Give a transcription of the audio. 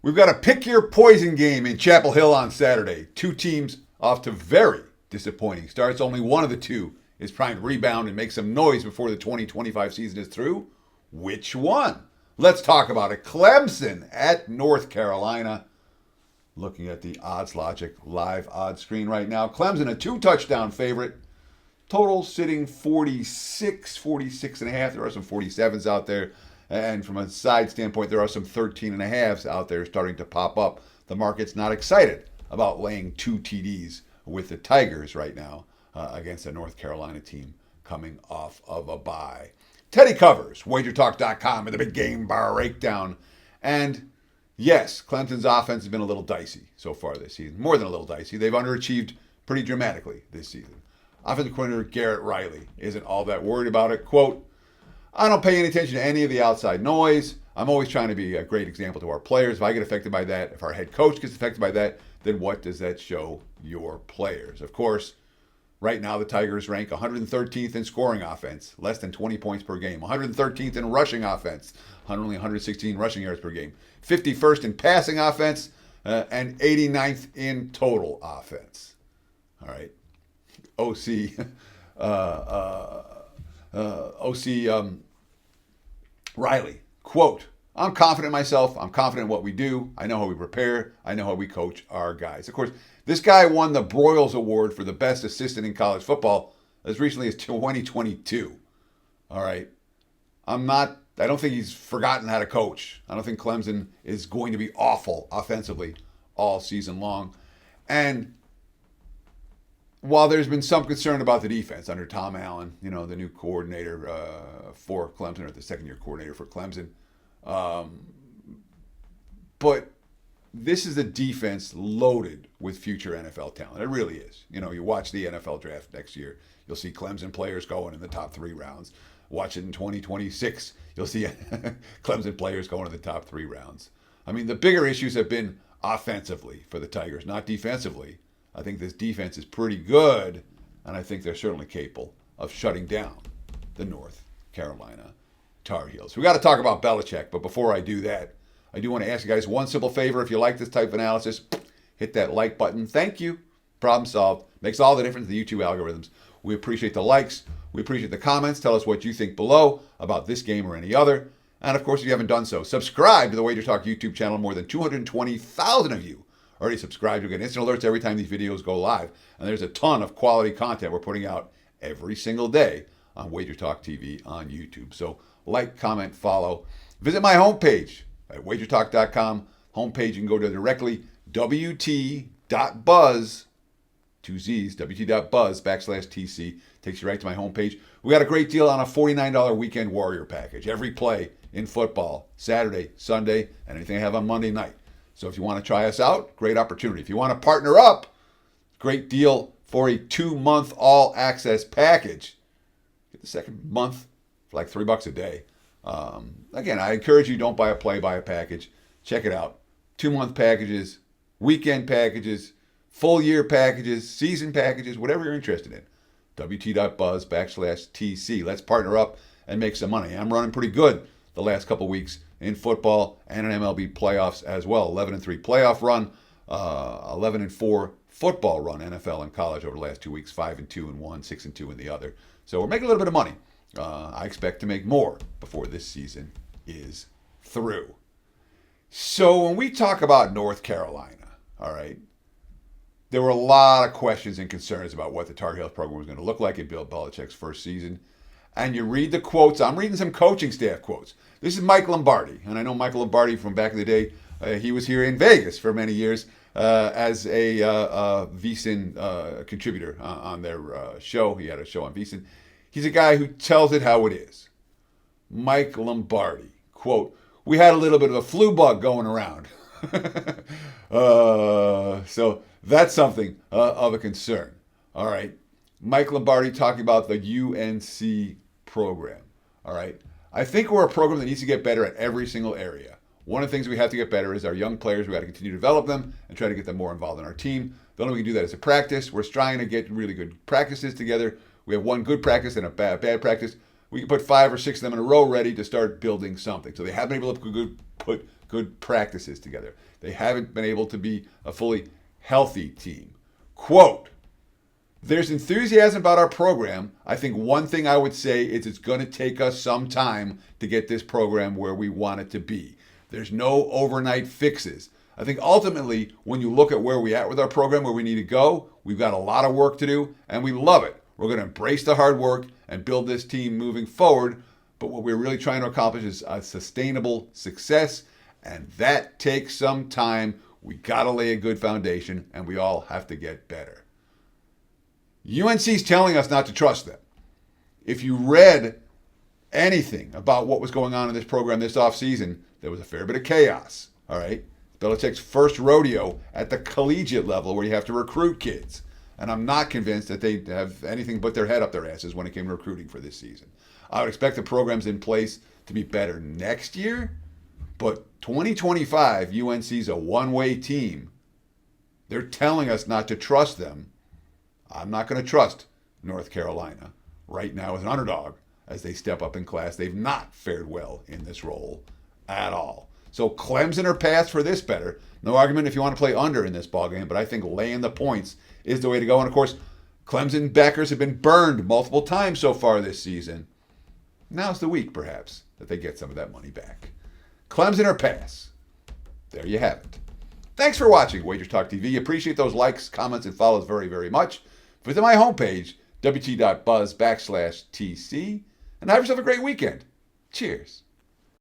We've got a pick your poison game in Chapel Hill on Saturday. Two teams off to very disappointing starts. Only one of the two is trying to rebound and make some noise before the 2025 season is through. Which one? Let's talk about it. Clemson at North Carolina. Looking at the Odds Logic live odds screen right now. Clemson, a 2-touchdown favorite. Total sitting 46 and a half. There are some 47s out there. And from a side standpoint, there are some 13 and a halves out there starting to pop up. The market's not excited about laying 2 TDs with the Tigers right now against a North Carolina team coming off of a bye. Teddy covers, wagertalk.com, and the big game breakdown. And yes, Clemson's offense has been a little dicey so far this season. More than a little dicey. They've underachieved pretty dramatically this season. Offensive coordinator Garrett Riley isn't all that worried about it. Quote, I don't pay any attention to any of the outside noise. I'm always trying to be a great example to our players. If I get affected by that, if our head coach gets affected by that, then what does that show your players? Of course, right now the Tigers rank 113th in scoring offense, less than 20 points per game. 113th in rushing offense, only 116 rushing yards per game. 51st in passing offense, and 89th in total offense. All right. OC Riley, quote, I'm confident in myself. I'm confident in what we do. I know how we prepare. I know how we coach our guys. Of course, this guy won the Broyles Award for the best assistant in college football as recently as 2022. All right. I don't think he's forgotten how to coach. I don't think Clemson is going to be awful offensively all season long. And while there's been some concern about the defense under Tom Allen, the new coordinator for Clemson, or the second-year coordinator for Clemson, but this is a defense loaded with future NFL talent. It really is. You watch the NFL draft next year, you'll see Clemson players going in the top 3 rounds. Watch it in 2026, you'll see Clemson players going in the top 3 rounds. I mean, the bigger issues have been offensively for the Tigers, not defensively. I think this defense is pretty good, and I think they're certainly capable of shutting down the North Carolina Tar Heels. We got to talk about Belichick, but before I do that, I do want to ask you guys one simple favor. If you like this type of analysis, hit that like button. Thank you. Problem solved. Makes all the difference in the YouTube algorithms. We appreciate the likes. We appreciate the comments. Tell us what you think below about this game or any other. And of course, if you haven't done so, subscribe to the Wager Talk YouTube channel. More than 220,000 of you already subscribed. You'll get instant alerts every time these videos go live. And there's a ton of quality content we're putting out every single day on Wager Talk TV on YouTube. So like, comment, follow. Visit my homepage at wagertalk.com. Homepage, you can go to directly wt.buzz, 2 Z's, wt.buzz/TC. Takes you right to my homepage. We got a great deal on a $49 weekend warrior package. Every play in football, Saturday, Sunday, and anything I have on Monday night. So if you want to try us out, great opportunity. If you want to partner up, great deal for a 2-month all-access package. Get the second month for like $3 a day. Again, I encourage you, don't buy a play, buy a package. Check it out. 2-month packages, weekend packages, full year packages, season packages, whatever you're interested in. wt.buzz/TC. Let's partner up and make some money. I'm running pretty good the last couple weeks in football and in MLB playoffs as well. 11-3 playoff run, 11-4 football run, NFL and college over the last 2 weeks, 5-2 in one, 6-2 in the other. So we're making a little bit of money. I expect to make more before this season is through. So when we talk about North Carolina, all right, there were a lot of questions and concerns about what the Tar Heels program was going to look like in Bill Belichick's first season. And you read the quotes. I'm reading some coaching staff quotes. This is Mike Lombardi. And I know Mike Lombardi from back in the day. He was here in Vegas for many years as a VSiN contributor on their show. He had a show on VSiN. He's a guy who tells it how it is. Mike Lombardi, quote, we had a little bit of a flu bug going around. So that's something of a concern. All right. Mike Lombardi talking about the UNC program. All right. I think we're a program that needs to get better at every single area. One of the things we have to get better is our young players. We got to continue to develop them and try to get them more involved in our team. The only way we can do that is a practice. We're trying to get really good practices together. We have one good practice and a bad practice. We can put 5 or 6 of them in a row ready to start building something. So they haven't been able to put good practices together. They haven't been able to be a fully healthy team. Quote, there's enthusiasm about our program. I think one thing I would say is it's going to take us some time to get this program where we want it to be. There's no overnight fixes. I think ultimately, when you look at where we're at with our program, where we need to go, we've got a lot of work to do, and we love it. We're going to embrace the hard work and build this team moving forward. But what we're really trying to accomplish is a sustainable success, and that takes some time. We got to lay a good foundation, and we all have to get better. UNC's telling us not to trust them. If you read anything about what was going on in this program this offseason, there was a fair bit of chaos, all right? Belichick's first rodeo at the collegiate level where you have to recruit kids. And I'm not convinced that they have anything but their head up their asses when it came to recruiting for this season. I would expect the programs in place to be better next year, but 2025, UNC's a one-way team. They're telling us not to trust them. I'm not going to trust North Carolina right now as an underdog as they step up in class. They've not fared well in this role at all. So Clemson or pass for this better. No argument if you want to play under in this ballgame, but I think laying the points is the way to go. And of course, Clemson backers have been burned multiple times so far this season. Now's the week, perhaps, that they get some of that money back. Clemson or pass. There you have it. Thanks for watching Wagers Talk TV. Appreciate those likes, comments, and follows very, very much. Visit my homepage, wt.buzz/TC, and have yourself a great weekend. Cheers.